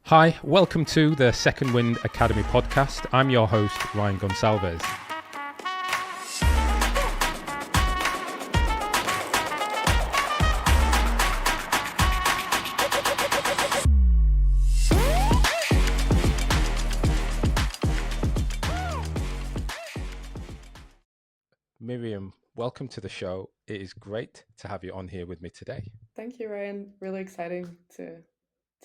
Hi, welcome to the Second Wind Academy podcast. I'm your host, Ryan Gonsalves. Miriam, welcome to the show. It is great to have you on here with me today. Thank you, Ryan. Really exciting to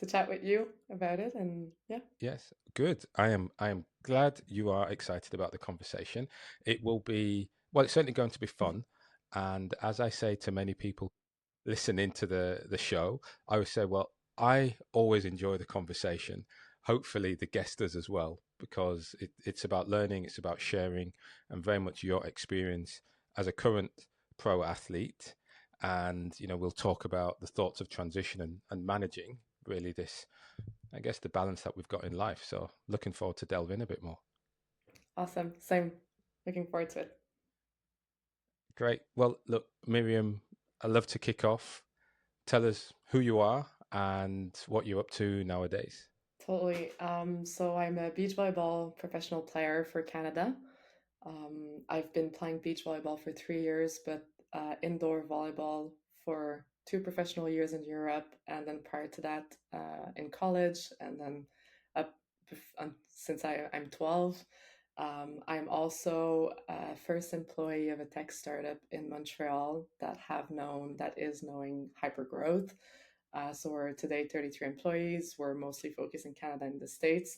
chat with you about it, and yeah. Yes, good. I am glad you are excited about the conversation. It will be, well, it's certainly going to be fun. And as I say to many people listening to the show, I would say, well, I always enjoy the conversation. Hopefully the guest does as well, because it's about learning, it's about sharing, and very much your experience as a current pro athlete. And, we'll talk about the thoughts of transition and managing really this, I guess, the balance that we've got in life. So looking forward to delve in a bit more. Awesome. Same. Looking forward to it. Great. Well, look, Miriam, I'd love to kick off. Tell us who you are and what you're up to nowadays. Totally. So I'm a beach volleyball professional player for Canada. I've been playing beach volleyball for 3 years, but indoor volleyball for 2 professional years in Europe, and then prior to that, in college, and then up since I'm 12. I'm also a first employee of a tech startup in Montreal that is knowing hypergrowth. So we're today 33 employees. We're mostly focused in Canada and the States.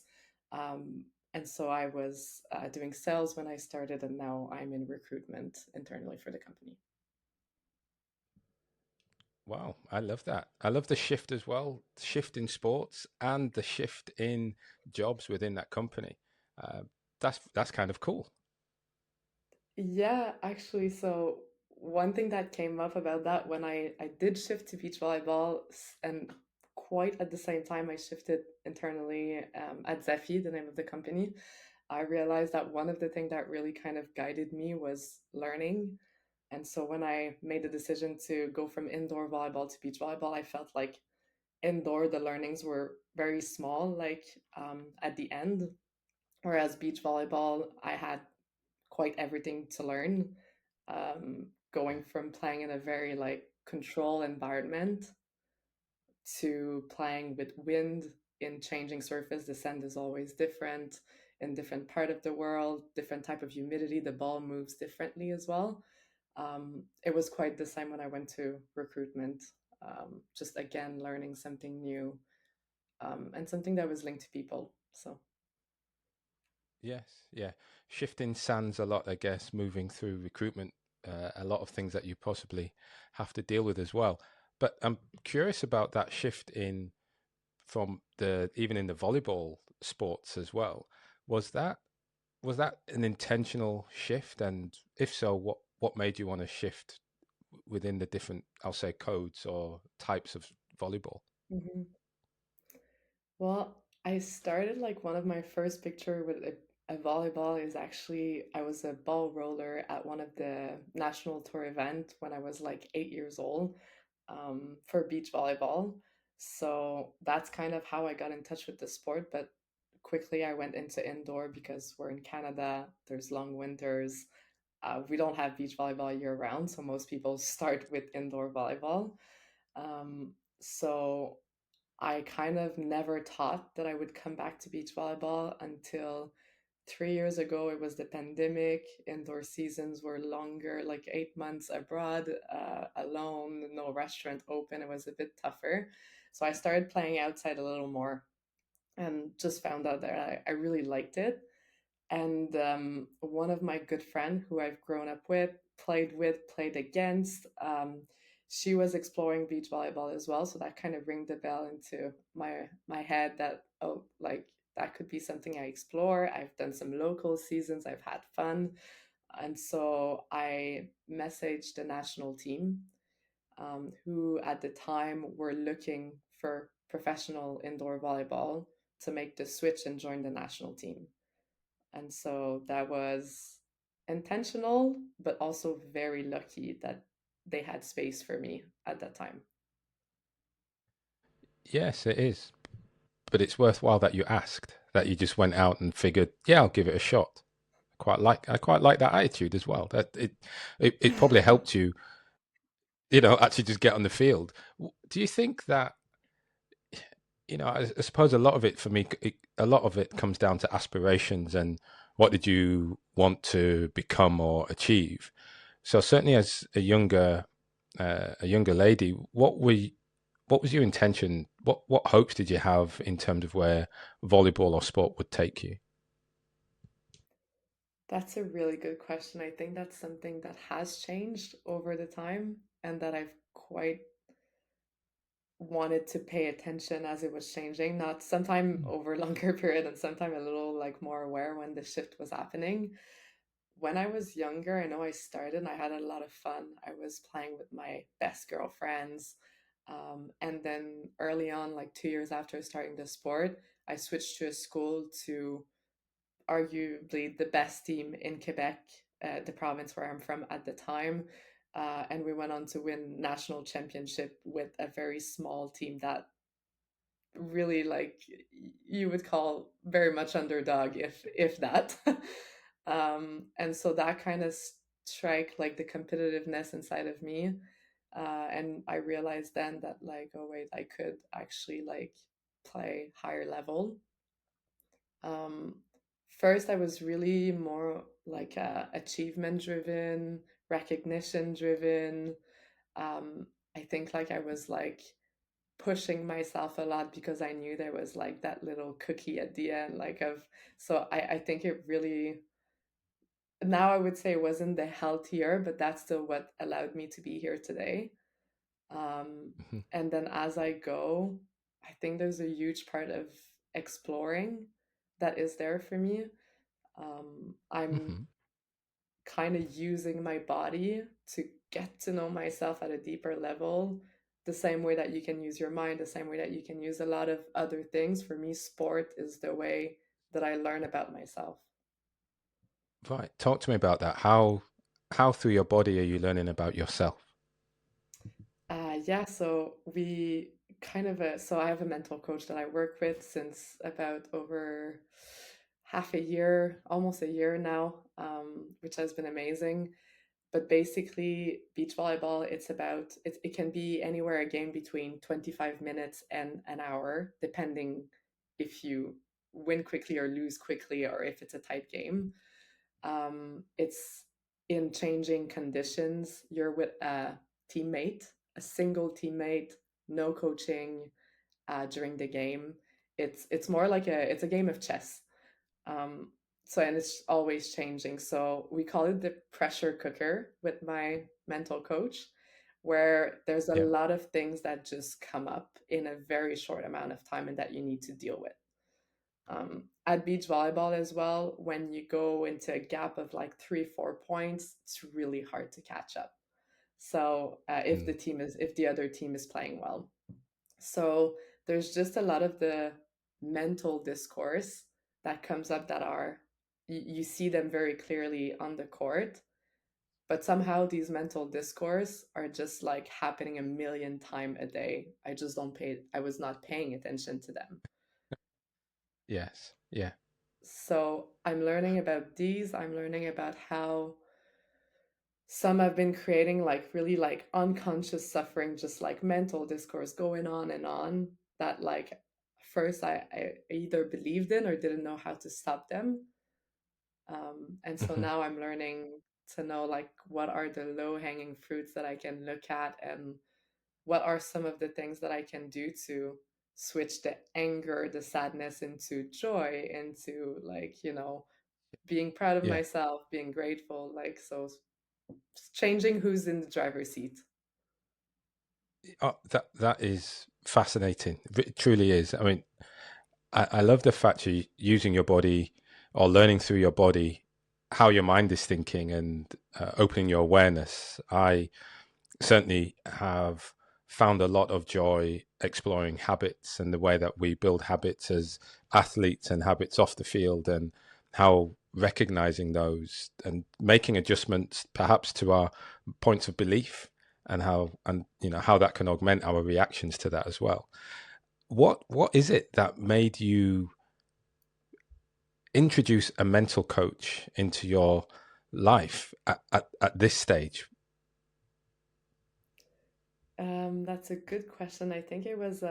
And so I was doing sales when I started, and now I'm in recruitment internally for the company. Wow, I love that. I love the shift as well, shift in sports and the shift in jobs within that company. Uh, that's kind of cool. Yeah, actually, so one thing that came up about that when I did shift to beach volleyball, and quite at the same time I shifted internally at Zephy, the name of the company, I realized that one of the things that really kind of guided me was learning. And so when I made the decision to go from indoor volleyball to beach volleyball, I felt like indoor the learnings were very small, like at the end, whereas beach volleyball I had quite everything to learn. Going from playing in a very like control environment to playing with wind in changing surface. The sand is always different in different part of the world, different type of humidity. The ball moves differently as well. It was quite the same when I went to recruitment. Just again learning something new, and something that was linked to people. So Yes, yeah. Shifting sands a lot, I guess, moving through recruitment, a lot of things that you possibly have to deal with as well. But I'm curious about that shift in from the even in the volleyball sports as well. Was that was that an intentional shift? And if so, what made you want to shift within the different, I'll say, codes or types of volleyball? mhm. Well, I started like one of my first picture with a volleyball is actually I was a ball roller at one of the national tour event when I was like 8 years old, for beach volleyball. So that's kind of how I got in touch with the sport. But quickly I went into indoor because we're in Canada. There's long winters. We don't have beach volleyball year round, so most people start with indoor volleyball. Um, so I kind of never thought that I would come back to beach volleyball until 3 years ago. It was the pandemic. Indoor seasons were longer, like 8 months abroad, alone, no restaurant open. It was a bit tougher. So I started playing outside a little more and just found out that I really liked it. And one of my good friend who I've grown up with, played against, she was exploring beach volleyball as well. So that kind of ringed the bell into my head that, oh, like that could be something I explore. I've done some local seasons. I've had fun. And so I messaged the national team, who at the time were looking for professional indoor volleyball to make the switch and join the national team. And so that was intentional, but also very lucky that they had space for me at that time. Yes, it is. but it's worthwhile that you asked, that you just went out and figured, yeah, I'll give it a shot. I quite like that attitude as well. That it probably helped you, actually just get on the field. Do you think that, I suppose a lot of it for me, a lot of it comes down to aspirations and what did you want to become or achieve. So certainly as a younger lady, what was your intention? What hopes did you have in terms of where volleyball or sport would take you? That's a really good question. I think that's something that has changed over the time and that I've quite wanted to pay attention as it was changing, not sometime over a longer period and sometime a little like more aware when the shift was happening. When I was younger, I know I started and I had a lot of fun. I was playing with my best girlfriends. And then early on, like 2 years after starting the sport, I switched to a school to arguably the best team in Quebec, the province where I'm from at the time. And we went on to win national championship with a very small team that really like you would call very much underdog, if that. And so that kind of strike like the competitiveness inside of me. And I realized then that like, oh wait, I could actually like play higher level. um, First, I was really more like achievement driven, recognition driven. I think like I was like pushing myself a lot because I knew there was like that little cookie at the end, like of, so I think it really, now I would say it wasn't the healthier, but that's still what allowed me to be here today. Um, Mhm, and then as I go, I think there's a huge part of exploring that is there for me. I'm mhm. kind of using my body to get to know myself at a deeper level, the same way that you can use your mind, the same way that you can use a lot of other things. For me, sport is the way that I learn about myself. Right. Talk to me about that. How through your body are you learning about yourself? Yeah, so we kind of so I have a mental coach that I work with since about over half a year, almost a year now, which has been amazing. But basically, beach volleyball, it can be anywhere a game between 25 minutes and an hour, depending if you win quickly or lose quickly, or if it's a tight game. It's in changing conditions. You're with a teammate, a single teammate, no coaching during the game. It's more like it's a game of chess. Um, so and it's always changing. So we call it the pressure cooker with my mental coach, where there's a Yeah. lot of things that just come up in a very short amount of time and that you need to deal with. At beach volleyball as well, when you go into a gap of like 3 4 points, it's really hard to catch up. So Mm, if the other team is playing well, so there's just a lot of the mental discourse that comes up that are you see them very clearly on the court, but somehow these mental discourse are just like happening a million times a day. I was not paying attention to them. yes. Yeah. So I'm learning about these. I'm learning about how some have been creating like really like unconscious suffering, just like mental discourse going on and on, that like first I either believed in or didn't know how to stop them. And so Mhm. now I'm learning to know like what are the low hanging fruits that I can look at, and what are some of the things that I can do to switch the anger, the sadness into joy, into like, being proud of Yeah. myself, being grateful, like so changing who's in the driver's seat. Oh, that is fascinating. It truly is. I mean, I love the fact you're using your body or learning through your body how your mind is thinking and opening your awareness. I certainly have found a lot of joy exploring habits and the way that we build habits as athletes and habits off the field, and how recognizing those and making adjustments perhaps to our points of belief, and how that can augment our reactions to that as well. what is it that made you introduce a mental coach into your life at this stage? That's a good question. I think it was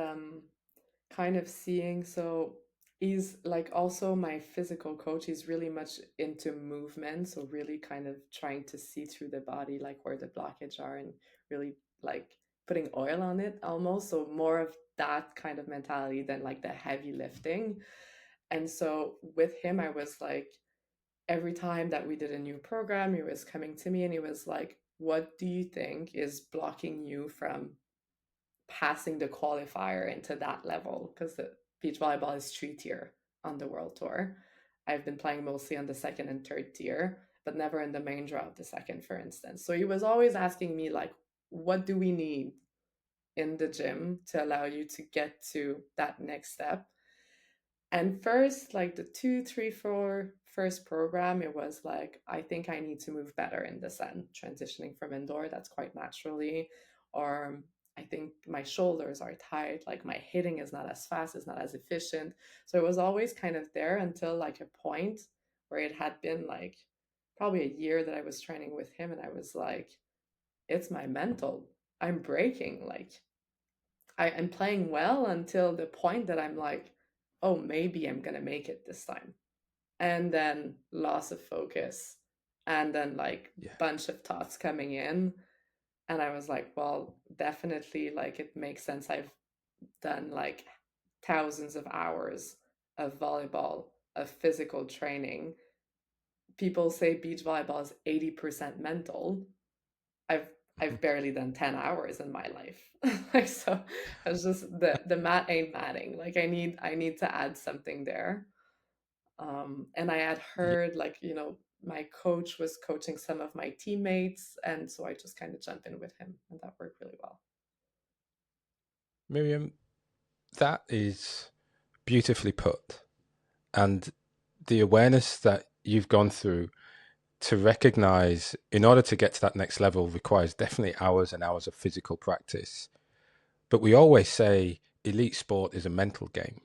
kind of seeing. So he's like also my physical coach. He's really much into movement, so really kind of trying to see through the body, like where the blockage are, and really like putting oil on it almost. So more of that kind of mentality than like the heavy lifting. And so with him, I was like, every time that we did a new program, he was coming to me and he was like, what do you think is blocking you from passing the qualifier into that level? Because the beach volleyball is 3 tier on the world tour. I've been playing mostly on the second and third tier, but never in the main draw of the second, for instance. So he was always asking me, like, what do we need in the gym to allow you to get to that next step? And first, like the 2, 3, 4 first program, it was like, I think I need to move better in the sun, transitioning from indoor. That's quite naturally. Or I think my shoulders are tight, like my hitting is not as fast, it's not as efficient. So it was always kind of there until like a point where it had been like probably a year that I was training with him. And I was like, it's my mental. I'm breaking. Like I'm playing well until the point that I'm like, oh, maybe I'm gonna make it this time. And then loss of focus, and then like Yeah. bunch of thoughts coming in. And I was like, well, definitely like it makes sense. I've done like thousands of hours of volleyball, of physical training. People say beach volleyball is 80% mental. I've Mhm. I've barely done 10 hours in my life. Like so it's just the mat ain't matting. Like I need to add something there. And I had Yeah. heard like, my coach was coaching some of my teammates, and so I just kind of jumped in with him and that worked really well. Miriam, that is beautifully put. And the awareness that you've gone through to recognize in order to get to that next level requires definitely hours and hours of physical practice. But we always say elite sport is a mental game.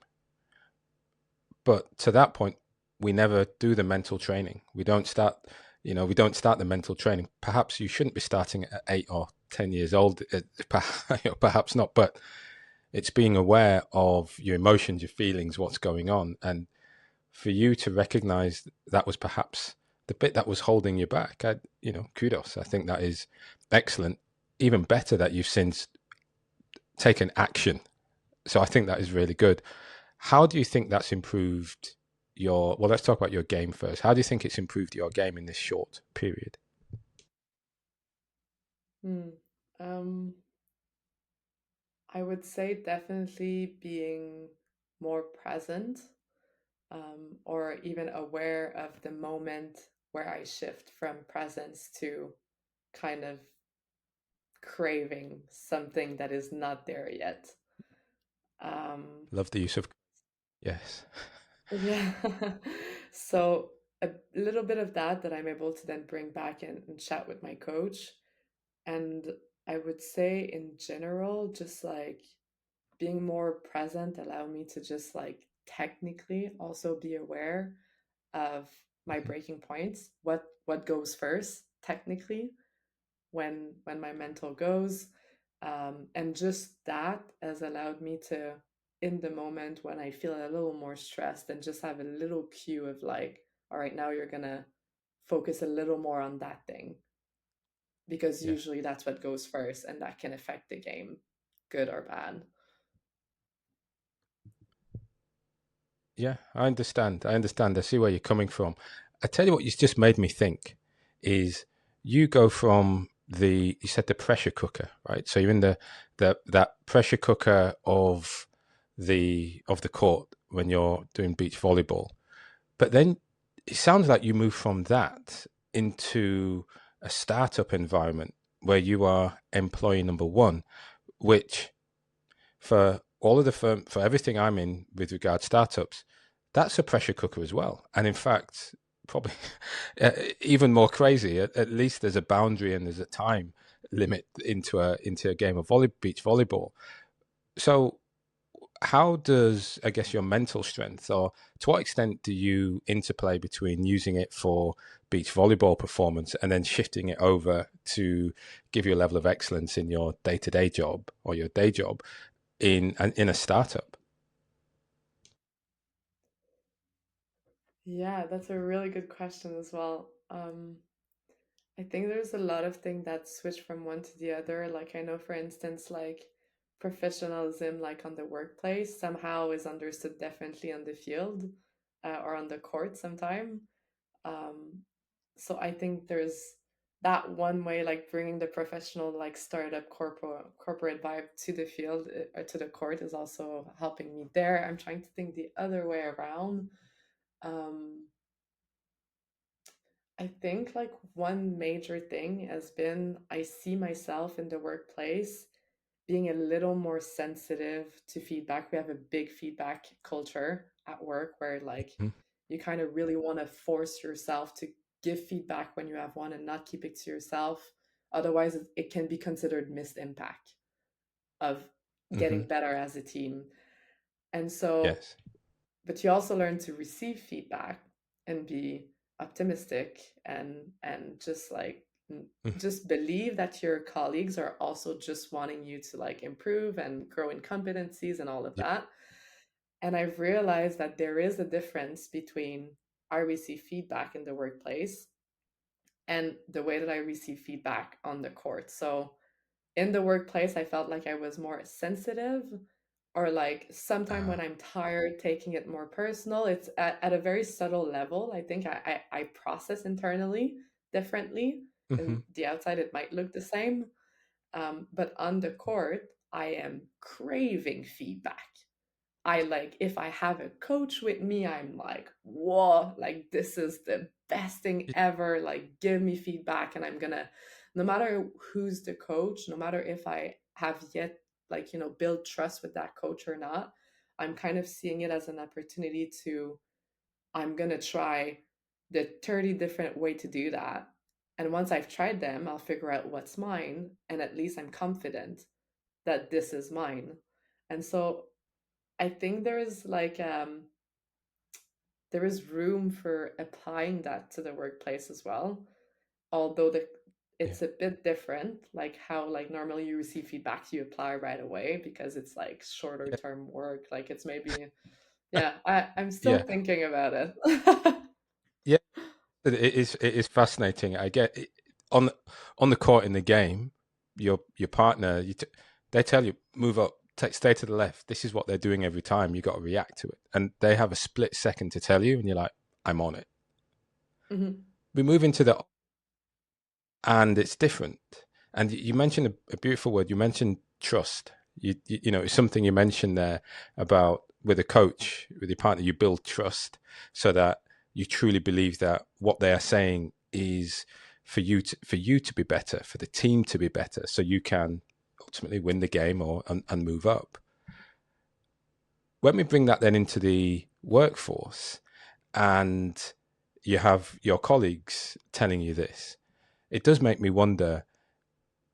But to that point, we never do the mental training. We don't start the mental training. Perhaps you shouldn't be starting at 8 or 10 years old, perhaps not, but it's being aware of your emotions, your feelings, what's going on. And for you to recognize that was perhaps the bit that was holding you back, kudos. I think that is excellent. Even better that you've since taken action. So I think that is really good. How do you think that's improved well, let's talk about your game first. How do you think it's improved your game in this short period? Hmm. Um, I would say definitely being more present, or even aware of the moment where I shift from presence to kind of craving something that is not there yet. Um, Love the use of yes. yeah. So a little bit of that I'm able to then bring back and chat with my coach. And I would say in general, just like being more present allow me to just like technically also be aware of my Mhm. breaking points, what goes first technically when my mental goes. And just that has allowed me to, in the moment when I feel a little more stressed, and just have a little cue of like, all right, now you're gonna focus a little more on that thing, because Yeah. usually that's what goes first and that can affect the game, good or bad. Yeah, I understand. I understand. I see where you're coming from. I tell you what, you just made me think is you go from you said the pressure cooker, right? So you're in that pressure cooker of the court when you're doing beach volleyball. But then it sounds like you move from that into a startup environment where you are employee number one, which for all of for everything I'm in with regard startups, that's a pressure cooker as well. And in fact, probably even more crazy. At least there's a boundary and there's a time limit into a game of beach volleyball. So how does, I guess, your mental strength, or to what extent do you interplay between using it for beach volleyball performance and then shifting it over to give you a level of excellence in your day-to-day job or your day job in a startup? Yeah, that's a really good question as well. I think there's a lot of things that switch from one to the other. Like I know, for instance, like professionalism, like on the workplace, somehow is understood differently on the field or on the court sometime. Um, so I think there's that one way, like bringing the professional, like startup corporate vibe to the field or to the court is also helping me there. I'm trying to think the other way around. Um, I think like one major thing has been I see myself in the workplace being a little more sensitive to feedback. We have a big feedback culture at work where like Mhm. you kind of really want to force yourself to give feedback when you have one and not keep it to yourself. Otherwise, it can be considered missed impact of Hmm. getting better as a team. And so Yes. but you also learn to receive feedback and be optimistic and just like Mhm. just believe that your colleagues are also just wanting you to like improve and grow in competencies and all of Yeah. that. And I've realized that there is a difference between I receive feedback in the workplace and the way that I receive feedback on the court. So in the workplace, I felt like I was more sensitive, or like sometime Uh, when I'm tired, taking it more personal. It's at a very subtle level. I think I process internally differently. hmm. And the outside, it might look the same. But on the court, I am craving feedback. I like if I have a coach with me, I'm like, whoa, like this is the best thing ever. Like, give me feedback, and I'm gonna, no matter who's the coach, no matter if I have yet, like, build trust with that coach or not, I'm kind of seeing it as an opportunity to, I'm gonna try the 30 different way to do that. And once I've tried them, I'll figure out what's mine, and at least I'm confident that this is mine. And so I think there is room for applying that to the workplace as well. Although Yeah. it's a bit different, like how like normally you receive feedback, you apply right away because it's like shorter Yeah. term work. Like it's maybe yeah, I'm still Yeah. thinking about it. Yeah. It is fascinating. I get it, on on the court in the game, your partner, they tell you move up, stay to the left. This is what they're doing every time. You got to react to it, and they have a split second to tell you, and you're like, I'm on it. Mhm. We move into the and it's different. And you mentioned a beautiful word. You mentioned trust. It's something you mentioned there about with a coach, with your partner, you build trust so that you truly believe that what they are saying is for you to be better, for the team to be better, so you can ultimately win the game and move up. When we bring that then into the workforce, and you have your colleagues telling you this, it does make me wonder,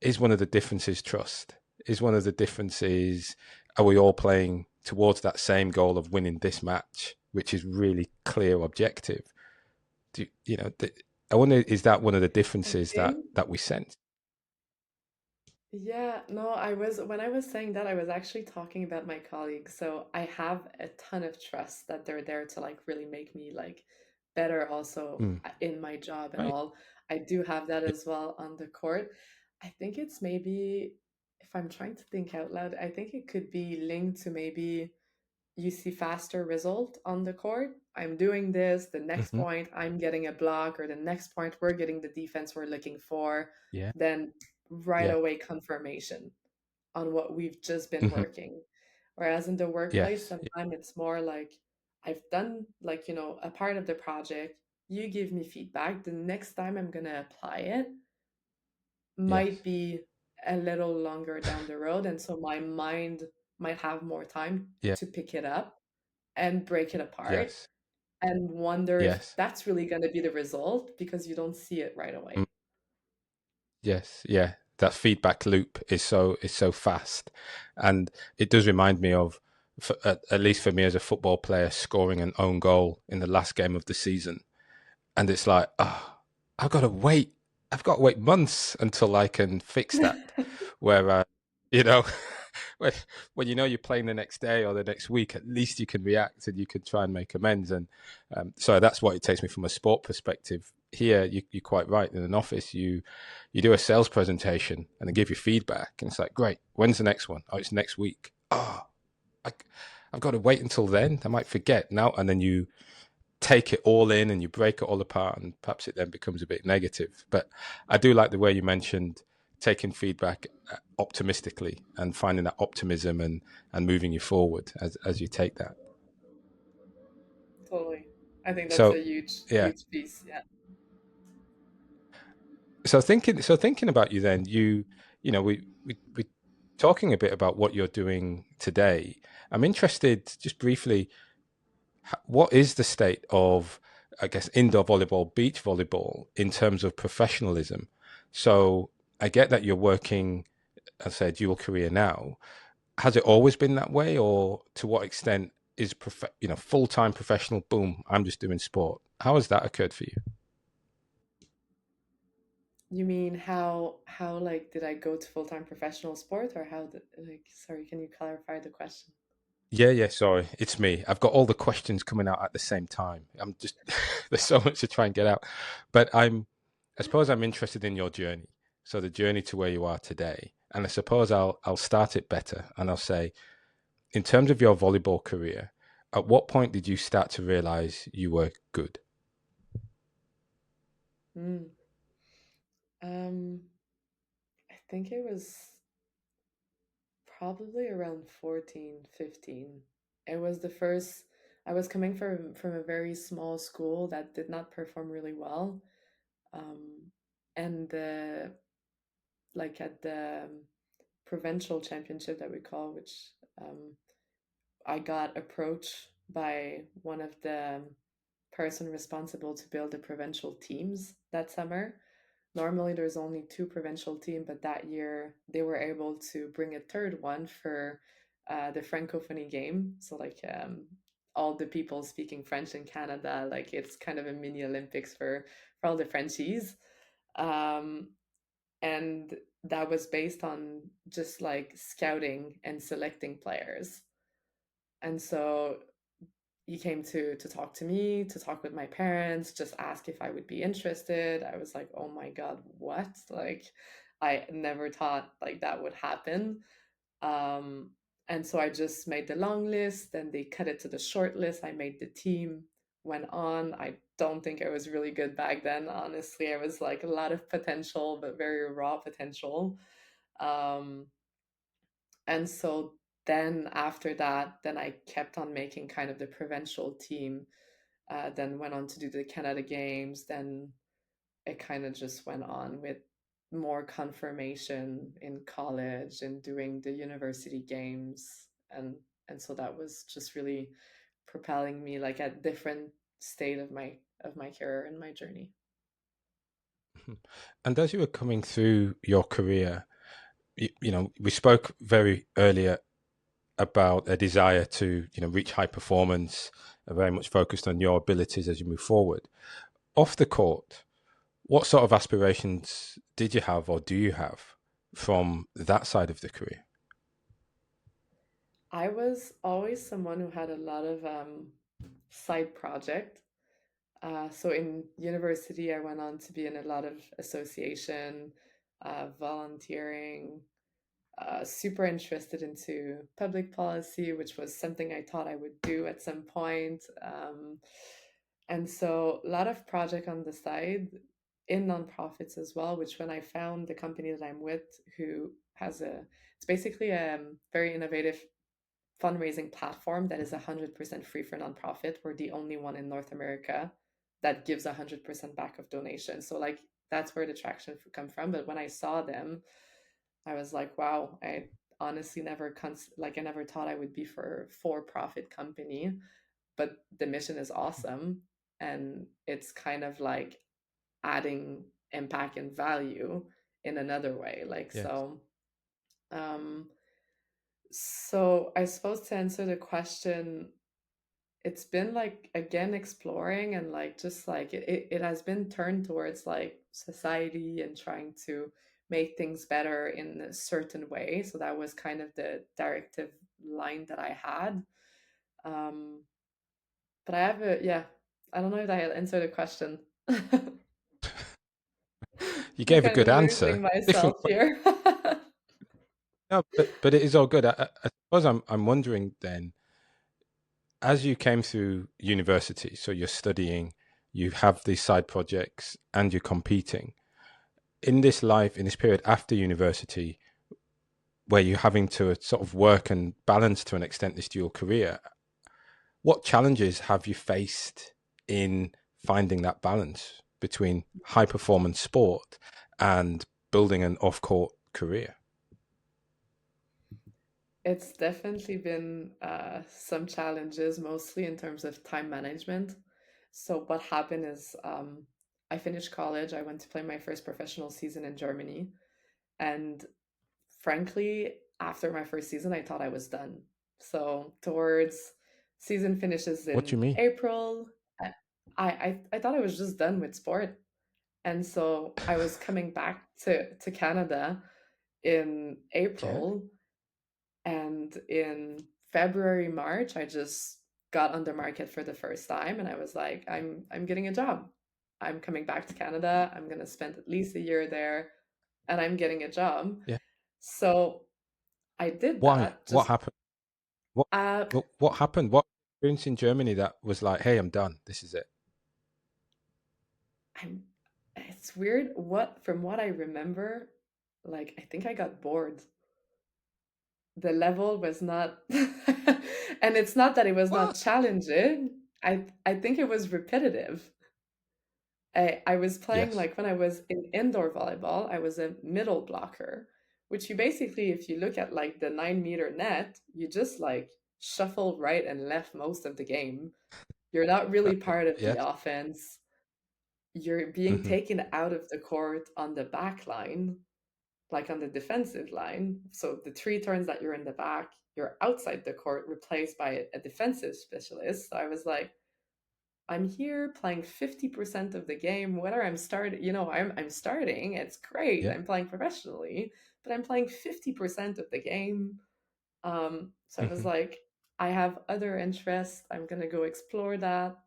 is one of the differences trust? Is one of the differences, are we all playing towards that same goal of winning this match, which is really clear objective? Do you know? I wonder, is that one of the I differences that think that we sense? yeah, no, I was when I was saying that I was actually talking about my colleagues. So I have a ton of trust that they're there to like really make me like better also Mm, in my job and right. all. I do have that Yeah. as well on the court. I think it's maybe if I'm trying to think out loud, I think it could be linked to maybe you see faster result on the court. I'm doing this, the next Hmm. point I'm getting a block, or the next point we're getting the defense we're looking for, Yeah. then right Yeah. away confirmation on what we've just been Hmm. working. Whereas in the workplace, Yes. sometimes it's more like I've done like, a part of the project, you give me feedback, the next time I'm gonna apply it Yes. might be a little longer down the road. And so my mind might have more time Yeah. to pick it up and break it apart Yes. and wonder if Yes. that's really going to be the result because you don't see it right Mm, away. yes. Yeah. That feedback loop is so fast, and it does remind me of at least for me as a football player, scoring an own goal in the last game of the season, and it's like, oh, I've got to wait. I've got to wait months until I can fix that. Where, you know, when, when you know you're playing the next day or the next week, at least you can react and you can try and make amends. And so that's what it takes me from a sport perspective. Here, you're quite right. In an office, you do a sales presentation and they give you feedback, and it's like, great. When's the next one? Oh, it's next week. Oh, I, I've got to wait until then. I might forget now, and then you take it all in and you break it all apart, and perhaps it then becomes a bit negative. But I do like the way you mentioned taking feedback optimistically and finding that optimism and moving you forward as you take that. Totally. I think that's So a huge, yeah. huge piece. Yeah. So thinking about you then, you know, we talking a bit about what you're doing today. I'm interested just briefly, what is the state of, I guess, indoor volleyball, beach volleyball in terms of professionalism? So I get that you're working, as I say, a dual career now. Has it always been that way, or to what extent is full time professional? Boom, I'm just doing sport. How has that occurred for you? You mean how like did I go to full-time professional sport, or how did, like, sorry, can you clarify the question? Yeah, yeah. Sorry, it's me. I've got all the questions coming out at the same time. I'm just there's so much to try and get out, but I suppose I'm interested in your journey. So the journey to where you are today, and I suppose I'll start it better, and I'll say, in terms of your volleyball career, at what point did you start to realize you were good? Mm. Um, I think it was probably around 14, 15. It was the first, I was coming from a very small school that did not perform really well. Um, and the like at the provincial championship that we call, which um, I got approached by one of the person responsible to build the provincial teams that summer. Normally, there's only two provincial teams, but that year they were able to bring a third one for the Francophonie game. So, like, all the people speaking French in Canada, like it's kind of a mini Olympics for all the Frenchies. Um, and that was based on just like scouting and selecting players. And so he came to talk to me, to talk with my parents, just ask if I would be interested. I was like, oh my god, what? Like, I never thought like that would happen. um and so I just made the long list, then they cut it to the short list. I made the team, went on. I don't think I was really good back then, honestly. I was like a lot of potential, but very raw potential. um and so then after that, then I kept on making kind of the provincial team, then went on to do the Canada Games. Then it kind of just went on with more confirmation in college and doing the university games. And so that was just really propelling me like at different state of my career and my journey. And as you were coming through your career, we spoke very earlier about a desire to, reach high performance, very much focused on your abilities as you move forward. Off the court, what sort of aspirations did you have or do you have from that side of the career? I was always someone who had a lot of side project. So in university, I went on to be in a lot of association, volunteering, super interested into public policy, which was something I thought I would do at some point. And so a lot of project on the side in nonprofits as well, which when I found the company that I'm with, who has it's basically a very innovative fundraising platform that is 100% free for nonprofit. We're the only one in North America that gives 100% back of donations. So like that's where the traction come from. But when I saw them, I was like, wow, I honestly never like I never thought I would be for profit company, but the mission is awesome, and it's kind of like adding impact and value in another way. Like Yes. so, um, So I suppose to answer the question, it's been like again exploring and like just like it has been turned towards like society and trying to make things better in a certain way. So that was kind of the directive line that I had. Um, but I have a yeah, I don't know if I answered the question. I'm You gave a kind good of answer. losing Different, myself here. no, but it is all good. I suppose I'm wondering then, as you came through university, so you're studying, you have these side projects, and you're competing in this life, in this period after university, where you're having to sort of work and balance to an extent this dual career. What challenges have you faced in finding that balance between high performance sport and building an off court career? It's definitely been some challenges, mostly in terms of time management. So what happened is I finished college. I went to play my first professional season in Germany, and frankly, after my first season, I thought I was done. So towards season finishes What do you in mean? April, I thought I was just done with sport, and so I was coming back to Canada in Yeah. April, and in February, March, I just got on the market for the first time and I was like, I'm getting a job. I'm coming back to Canada. I'm gonna spend at least a year there and I'm getting a job. Yeah. So I did Why? that. What Just happened? What uh what happened? What experience in Germany that was like, hey, I'm done. This is it. I'm it's weird what from what I remember, like I think I got bored. The level was not and it's not that it was not What? challenging. I think it was repetitive. I was playing Yes. like when I was in indoor volleyball, I was a middle blocker, which you basically, if you look at like the 9 meter net, you just like shuffle right and left most of the game. You're not really part of the Yes. offense. You're being Hmm. taken out of the court on the back line, like on the defensive line. So the 3 turns that you're in the back, you're outside the court, replaced by a defensive specialist. So I was like, I'm here playing 50% of the game, whether I'm starting, I'm starting, it's great. Yeah. I'm playing professionally, but I'm playing 50% of the game. So I was Hmm. like, I have other interests. I'm gonna go explore that.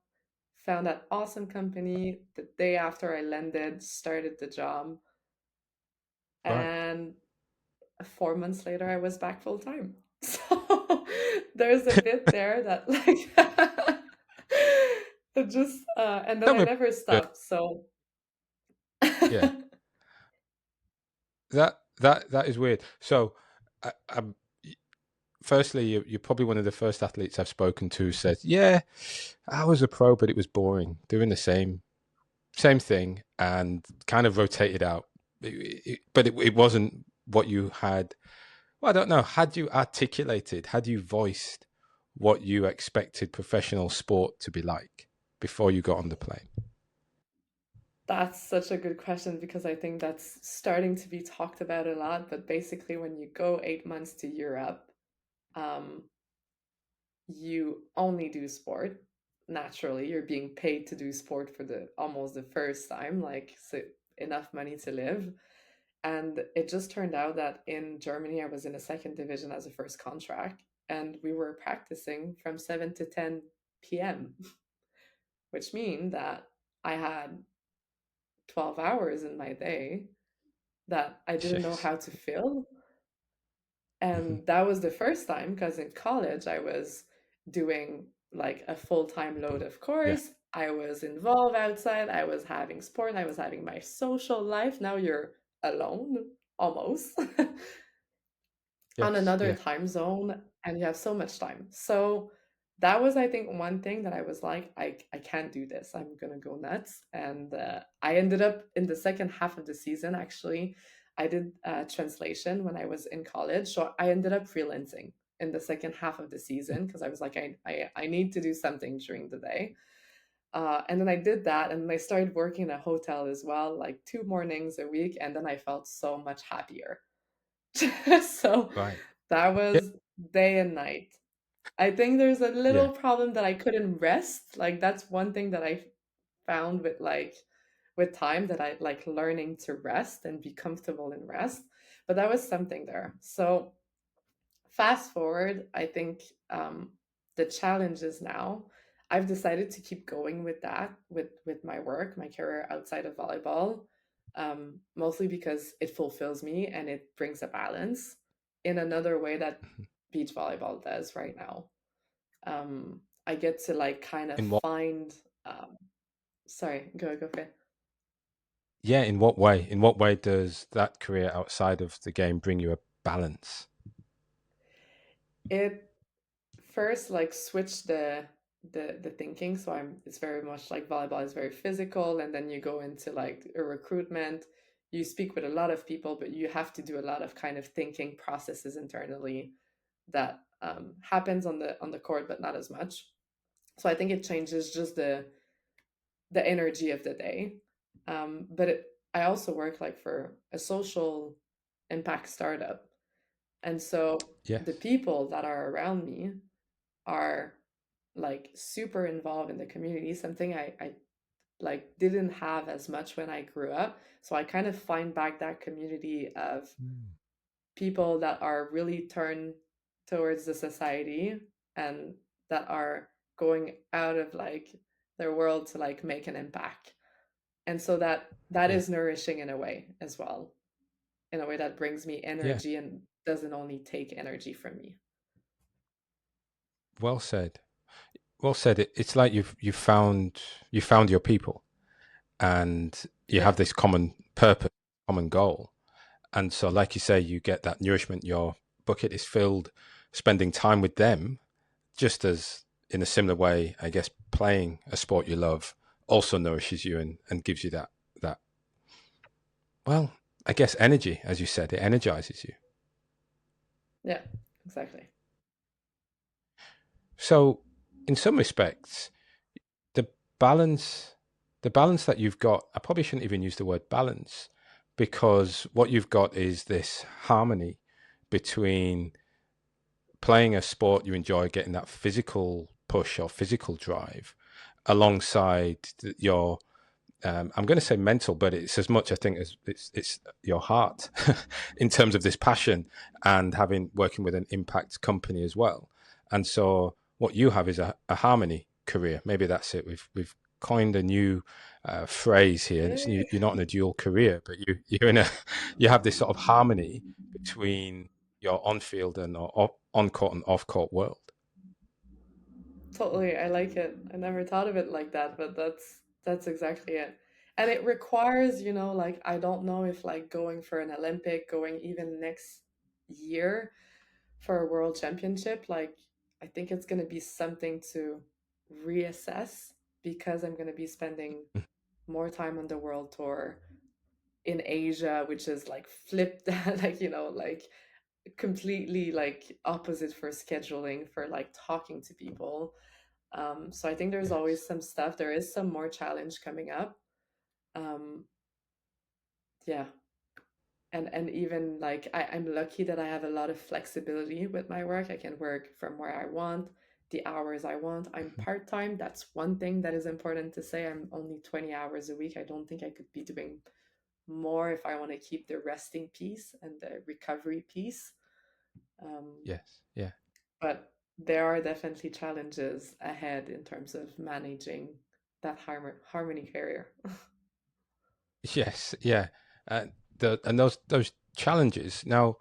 Found that awesome company. The day after I landed, started the job, Right. and 4 months later I was back full time. So there's a bit there that like it just and then Tell I me never about stopped. So yeah. That is weird. So, I'm firstly, you're probably one of the first athletes I've spoken to who says, "Yeah, I was a pro, but it was boring, doing the same thing, and kind of rotated out. But it wasn't what you had. Well, I don't know. Had you articulated, had you voiced what you expected professional sport to be like before you got on the plane? that's such a good question because I think that's starting to be talked about a lot. But basically, when you go 8 months to Europe, um, you only do sport. Naturally, you're being paid to do sport for the almost the first time, like so enough money to live. And it just turned out that in Germany, I was in a second division as a first contract, and we were practicing from 7 to 10 p.m., which mean that I had 12 hours in my day that I didn't know Yes. how to fill. Hmm. And that was the first time because in college I was doing like a full-time load of Yeah. course. I was involved outside, I was having sport, I was having my social life. Now you're alone almost on Yes. another Yeah. time zone and you have so much time. So that was, I think, one thing that I was like, I can't do this. I'm gonna go nuts. And I ended up in the second half of the season, actually, I did translation when I was in college. So I ended up freelancing in the second half of the season because I was like, I need to do something during the day. And then I did that and then I started working in a hotel as well, like 2 mornings a week. And then I felt so much happier. So Right. that Yeah. was day and night. I think there's a Yeah. little problem that I couldn't rest. Like that's one thing that I found with time, that I like learning to rest and be comfortable in rest. But that was something there. So fast forward, I think the challenge is now I've decided to keep going with that, with my work, my career outside of volleyball, mostly because it fulfills me and it brings a balance in another way that Mhm. beach volleyball does right now. I get to like kind of In what find sorry, go for it. Yeah, in what way? In what way does that career outside of the game bring you a balance? It first like switch the thinking. So I'm it's very much like volleyball is very physical, and then you go into like a recruitment. You speak with a lot of people, but you have to do a lot of kind of thinking processes internally that happens on the court, but not as much. So I think it changes just the energy of the day. But I also work like for a social impact startup, and so the Yes. people that are around me are like super involved in the community, something I like didn't have as much when I grew up. So I kind of find back that community of Mm. people that are really turned towards the society, and that are going out of like their world to like make an impact. And so that Yeah. is nourishing in a way as well, in a way that brings me Yeah. energy and doesn't only take energy from me. Well said. Well said. It's like you found your people, and you Yeah, have this common purpose, common goal. And so, like you say, you get that nourishment. Your bucket is filled, spending time with them, just as in a similar way, I guess playing a sport you love also nourishes you and gives you that well, I guess energy, as you said, it energizes you. yeah, exactly. So, in some respects, the balance, the balance that you've got, I probably shouldn't even use the word balance, because what you've got is this harmony between playing a sport you enjoy, getting that physical push or physical drive, alongside your I'm going to say mental, but it's as much I think as it's your heart in terms of this passion and having working with an impact company as well. And so what you have is a harmony career. Maybe that's it. We've coined a new phrase here. And Yay. you're not in a dual career, but you're in a you have this sort of harmony between your on field and or on court and off court world. Totally, I like it. I never thought of it like that, but that's exactly it. And it requires, like I don't know if like going for an Olympic, going even next year for a world championship, like I think it's going to be something to reassess, because I'm going to be spending more time on the world tour in Asia, which is like flipped, like like completely like opposite for scheduling, for like talking to people. So I think there's always Yes. some stuff. There is some more challenge coming up. Um, yeah, and even like I'm lucky that I have a lot of flexibility with my work. I can work from where I want, the hours I want. I'm Mhm. part time. That's one thing that is important to say. I'm only 20 hours a week. I don't think I could be doing more if I want to keep the resting piece and the recovery piece. Um, Yes. Yeah. but there are definitely challenges ahead in terms of managing that harmony carrier. Yes. Yeah. And those challenges now.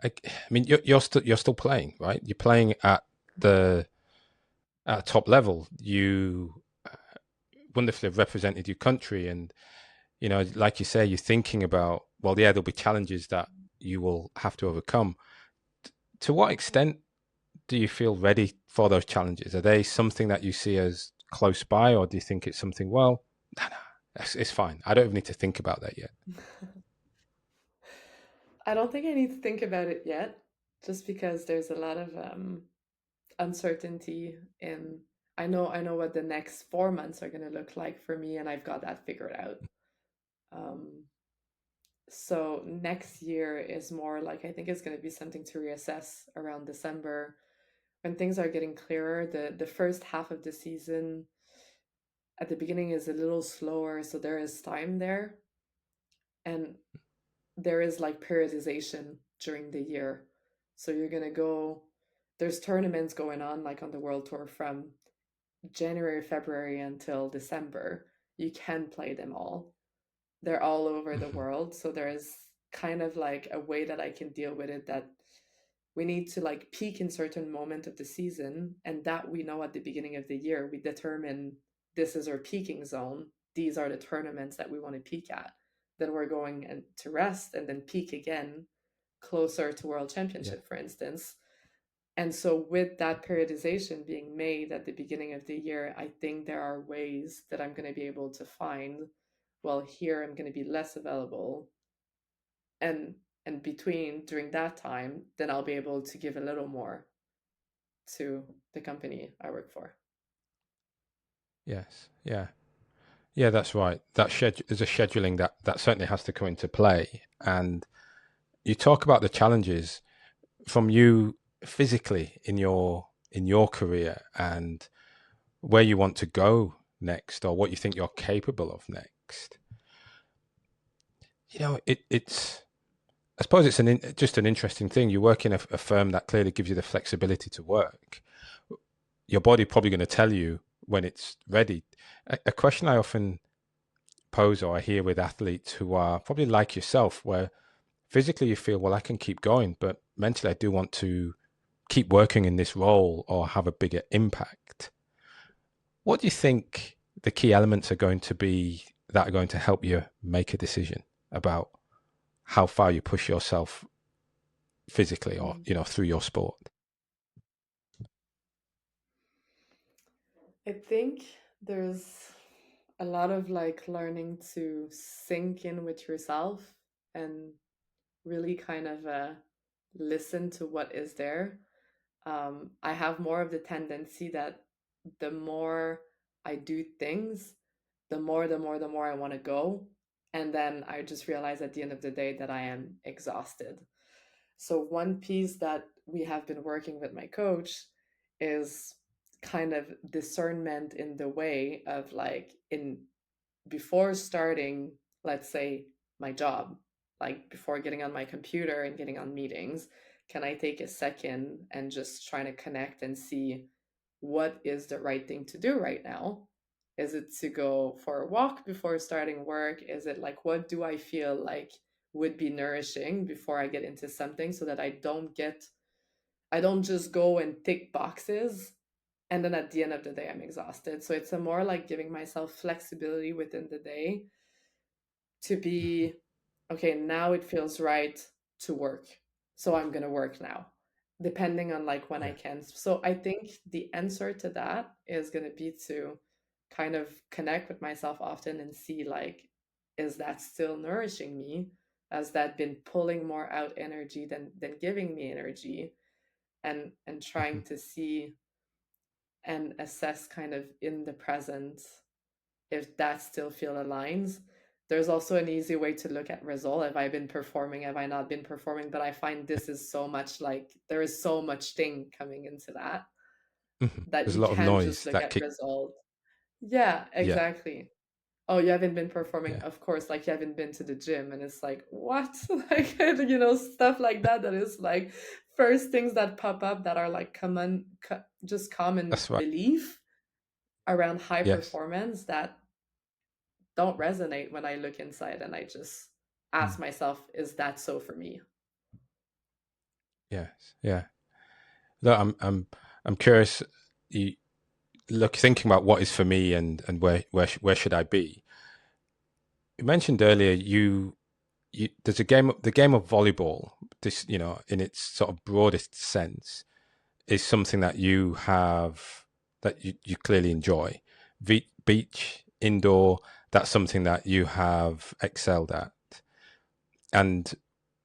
I mean, you're still playing, right? You're playing the at top level. You wonderfully have represented your country, and like you say, you're thinking about, well, yeah, there'll be challenges that you will have to overcome. To what extent do you feel ready for those challenges? Are they something that you see as close by, or do you think it's something? Well, no, no, it's fine. I don't even need to think about that yet. I don't think I need to think about it yet, just because there's a lot of uncertainty in. I know what the next 4 months are going to look like for me, and I've got that figured out. Um, So next year is more like, I think it's going to be something to reassess around December when things are getting clearer. The first half of the season at the beginning is a little slower, so there is time there, and there is like periodization during the year. So you're going to go, there's tournaments going on like on the world tour from January, February until December. You can play them all. They're all over the Hmm. world. So there's kind of like a way that I can deal with it, that we need to like peak in certain moment of the season, and that we know at the beginning of the year we determine this is our peaking zone. These are the tournaments that we want to peak at. Then we're going and to rest and then peak again closer to world Yeah. championship, for instance. And so, with that periodization being made at the beginning of the year, I think there are ways that I'm going to be able to find, well, here I'm going to be less available. And between during that time, then I'll be able to give a little more to the company I work for. Yes. Yeah. Yeah, that's right. That schedule there's a scheduling that certainly has to come into play. And you talk about the challenges from you physically in your career and where you want to go next or what you think you're capable of next. You know, it's I suppose it's just an interesting thing. You work in a firm that clearly gives you the flexibility to work. Your body probably going to tell you when it's ready. A question I often pose or I hear with athletes who are probably like yourself, where physically you feel, well, I can keep going, but mentally I do want to keep working in this role or have a bigger impact. What do you think the key elements are going to be that are going to help you make a decision about how far you push yourself physically or, Mm. you know, through your sport? I think there's a lot of like learning to sink in with yourself and really kind of listen to what is there. I have more of the tendency that the more I do things, the more I want to go. And then I just realize at the end of the day that I am exhausted. So, one piece that we have been working with my coach is kind of discernment in the way of like, in before starting, let's say, my job, like before getting on my computer and getting on meetings, can I take a second and just try to connect and see what is the right thing to do right now? Is it to go for a walk before starting work? Is it like, what do I feel like would be nourishing before I get into something, so that I don't just go and tick boxes and then at the end of the day I'm exhausted. So it's a more like giving myself flexibility within the day to be, okay, now it feels right to work, so I'm going to work now, depending on like when I Yeah. can. So I think the answer to that is going to be to kind of connect with myself often and see like, is that still nourishing me? Has that been pulling more out energy than giving me energy? And trying Hmm. to see and assess kind of in the present if that still feel aligns. There's also an easy way to look at result. Have I been performing? Have I not been performing? But I find this is so much like, there is so much thing coming into that, Hmm. that There's a you lot of can't just noise look that at kick. result. Yeah, Yeah. exactly. Oh, you haven't been performing, Yeah. of course, like you haven't been to the gym, and it's like, what? Like, stuff like that, that is like first things that pop up that are like common, just common That's right. belief around high Yes. performance that don't resonate when I look inside and I just Mm. ask myself, is that so for me? Yes. Yeah. Look, I'm curious. You look thinking about what is for me and where should I be? You mentioned earlier you there's the game of volleyball. This, you know, in its sort of broadest sense, is something that you have that you clearly enjoy. Beach, indoor, that's something that you have excelled at. And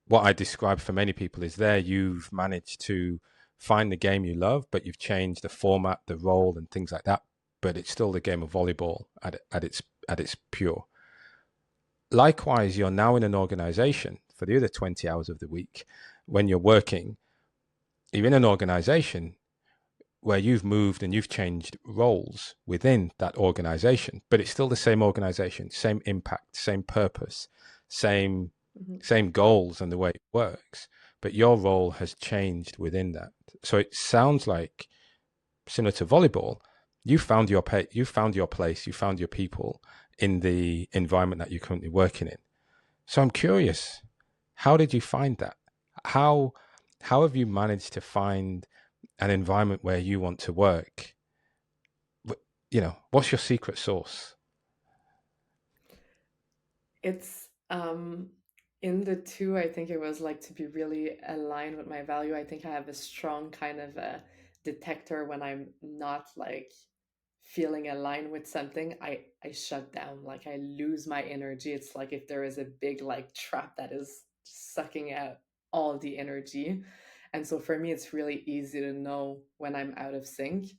what I describe for many people is there you've managed to find the game you love, but you've changed the format, the role, and things like that. But it's still the game of volleyball at its pure. Likewise, you're now in an organization for the other 20 hours of the week. When you're working, you're in an organization where you've moved and you've changed roles within that organization, but it's still the same organization, same impact, same purpose, same Mhm. same goals and the way it works, but your role has changed within that. So it sounds like, similar to volleyball, you found your place, you found your people in the environment that you're currently working in. So I'm curious, how did you find that? How how have you managed to find an environment where you want to work? What's your secret sauce? It's in the two, I think it was like to be really aligned with my value. I think I have a strong kind of a detector when I'm not like feeling aligned with something. I shut down, like I lose my energy. It's like if there is a big like trap that is sucking out all the energy. And so for me it's really easy to know when I'm out of sync.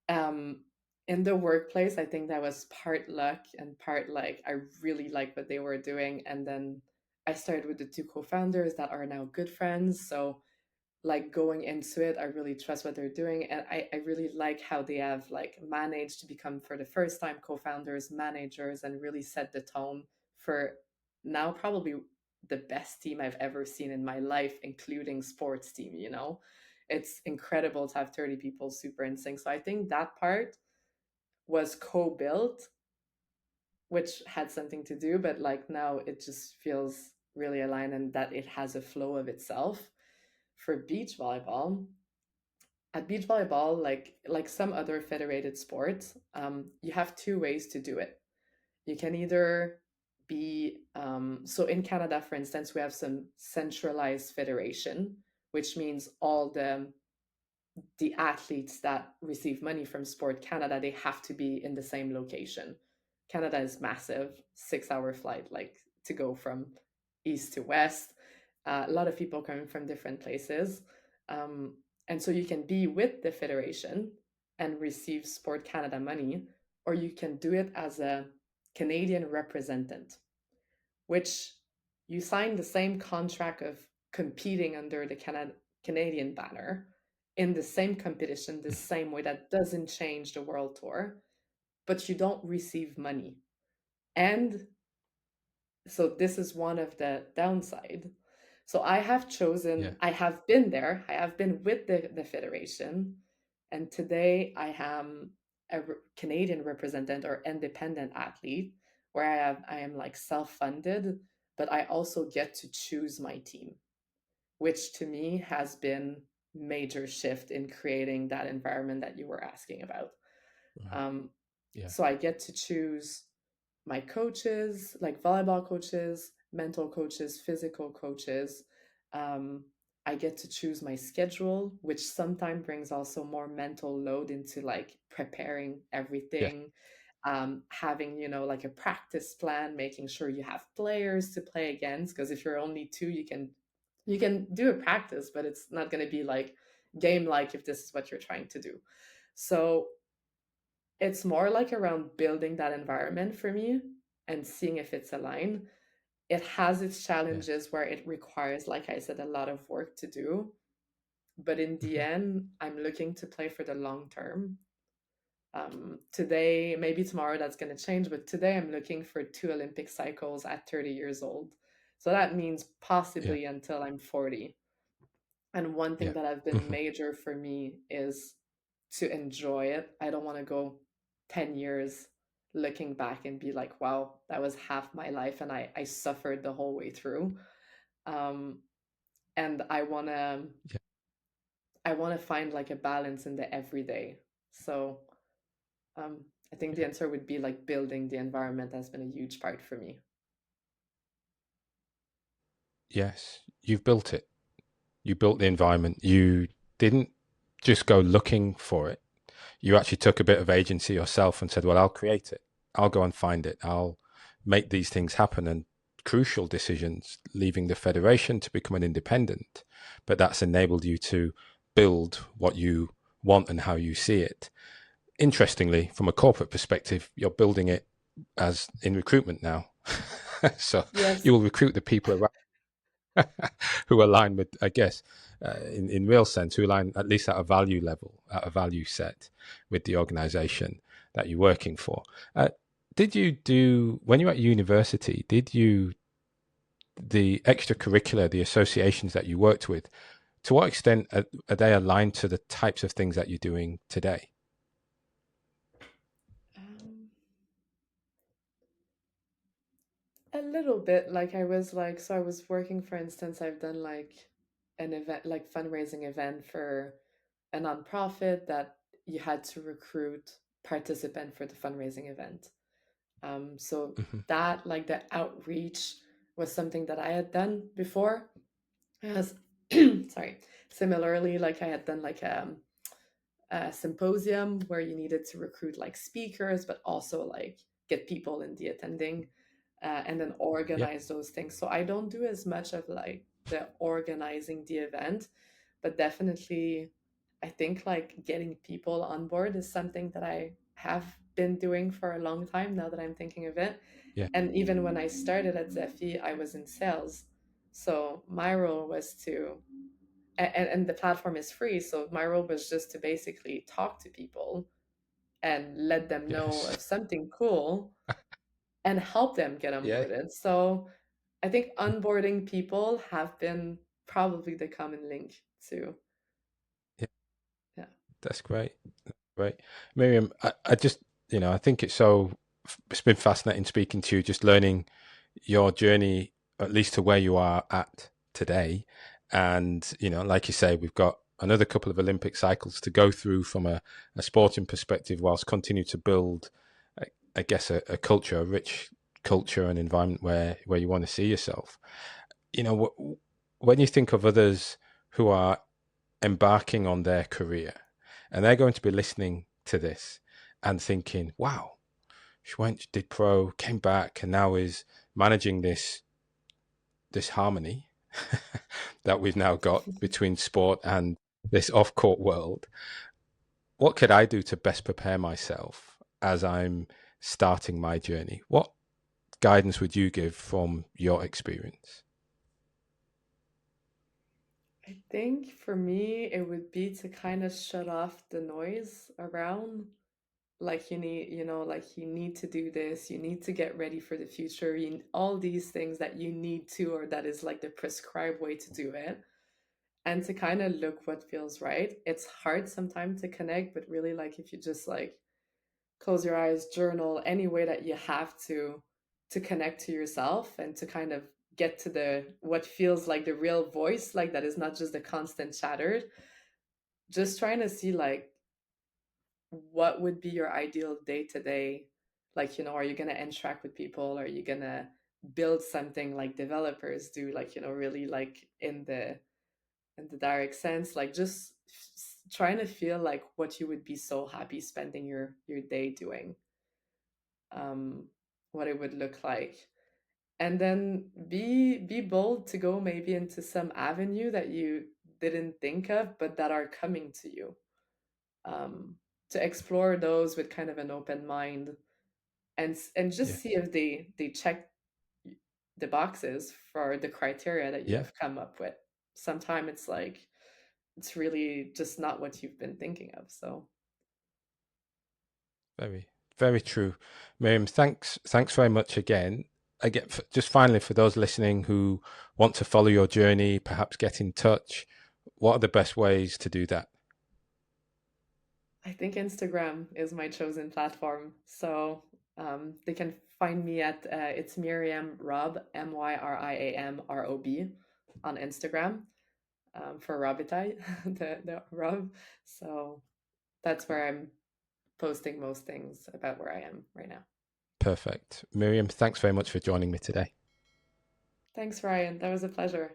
um in the workplace, I think that was part luck and part like I really like what they were doing. And then I started with the two co-founders that are now good friends. So like going into it, I really trust what they're doing. And I really like how they have like managed to become for the first time co-founders, managers, and really set the tone for now probably the best team I've ever seen in my life, including sports team, you know. It's incredible to have 30 people super in sync. So I think that part was co-built, which had something to do, but like now it just feels really aligned and that it has a flow of itself. For beach volleyball, at beach volleyball, like some other federated sports, you have two ways to do it. You can either be so in Canada, for instance, we have some centralized federation, which means all the athletes that receive money from Sport Canada, they have to be in the same location. Canada is massive, 6 hour flight, like to go from east to west. A lot of people coming from different places. Um, and so you can be with the federation and receive Sport Canada money, or you can do it as a Canadian representative, which you sign the same contract of competing under the Canadian banner in the same competition, the same way. That doesn't change the world tour, but you don't receive money. And so this is one of the downside. So I have Yeah, chosen, I have been there, I have been with the federation, and today I am a Canadian representative or independent athlete where I am like self-funded, but I also get to choose my team, which to me has been major shift in creating that environment that you were asking about. right. Um, Yeah, so I get to choose my coaches, like volleyball coaches, mental coaches, physical coaches. Um, I get to choose my schedule, which sometimes brings also more mental load into like preparing yeah, everything, having, you know, like a practice plan, making sure you have players to play against. Because if you're only two, you can do a practice, but it's not going to be like game like if this is what you're trying to do. So it's more like around building that environment for me and seeing if it's aligned. It has its yeah. challenges where it requires, like I said, a lot of work to do. But in the Mhm. end, I'm looking to play for the long term. Today, maybe tomorrow that's going to change, but today I'm looking for two Olympic cycles at 30 years old. So that means Yeah, possibly until I'm 40. And one thing yeah. that has been major for me is to enjoy it. I don't want to go 10 years looking back and be like, wow, that was half my life and I suffered the whole way through. Um, and Yeah, I want to find like a balance in the everyday. So um, I think the yeah. answer would be like building the environment has been a huge part for me. Yes, you've built it. You built the environment. You didn't just go looking for it. You actually took a bit of agency yourself and said, well, I'll create it. I'll go and find it. I'll make these things happen. And crucial decisions, leaving the federation to become an independent. But that's enabled you to build what you want and how you see it. Interestingly, from a corporate perspective, you're building it as in recruitment now. So you Yes. will recruit the people around who align with, I guess, in real sense, who align at least at a value level, at a value set with the organization that you're working for. Uh, did you do, when you were at university, did you, the extracurricular, the associations that you worked with, to what extent are they aligned to the types of things that you're doing today? Um, a little bit. Like I was like, so I was working, for instance, I've done like an event, like fundraising event for a nonprofit that you had to recruit participant for the fundraising event. So Hmm. that like the outreach was something that I had done before. As sorry. Similarly, like I had done like a symposium where you needed to recruit like speakers, but also like get people in the attending, and then Yeah, organize those things. So I don't do as much of like the organizing the event, but definitely I think like getting people on board is something that I have been doing for a long time now that I'm thinking of it. yeah, And even when I started at Zephy, I was in sales. So my role was to, and the platform is free. So my role was just to basically talk to people and let them know yes, of something cool and help them get yeah, onboarded. So I think onboarding people have been probably the common link to, yeah. yeah. That's great. Right. Miriam, I just, I think it's been fascinating speaking to you, just learning your journey, at least to where you are at today. And, like you say, we've got another couple of Olympic cycles to go through from a sporting perspective, whilst continue to build, I guess, a culture, a rich culture and environment where you want to see yourself. When you think of others who are embarking on their career, and they're going to be listening to this and thinking, wow, she went, did pro, came back, and now is managing this harmony that we've now got between sport and this off-court world. What could I do to best prepare myself as I'm starting my journey? What guidance would you give from your experience? I think for me, it would be to kind of shut off the noise around. Like you need, like you need to do this, you need to get ready for the future, all these things that you need to, or that is like the prescribed way to do it. And to kind of look what feels right. It's hard sometimes to connect, but really, like if you just like close your eyes, journal, any way that you have to connect to yourself and to kind of get to the what feels like the real voice, like that is not just the constant chatter. Just trying to see like what would be your ideal day to day. Like, are you going to interact with people? Are you going to build something like developers do, like, really like in the direct sense, like just trying to feel like what you would be so happy spending your day doing, um what it would look like. And then be bold to go maybe into some avenue that you didn't think of but that are coming to you, um to explore those with kind of an open mind, and Yeah, just see if they check the boxes for the criteria that you yeah, have come up with. Sometimes it's like it's really just not what you've been thinking of. So very, very true. Miriam, thanks very much again. Again, just finally, for those listening who want to follow your journey, perhaps get in touch, what are the best ways to do that? I think Instagram is my chosen platform. So they can find me at it's Miriam Rob, MYRIAMROB on Instagram, for Robitai, the Rob. So that's where I'm posting most things about where I am right now. Perfect. Miriam, thanks very much for joining me today. Thanks, Ryan. That was a pleasure.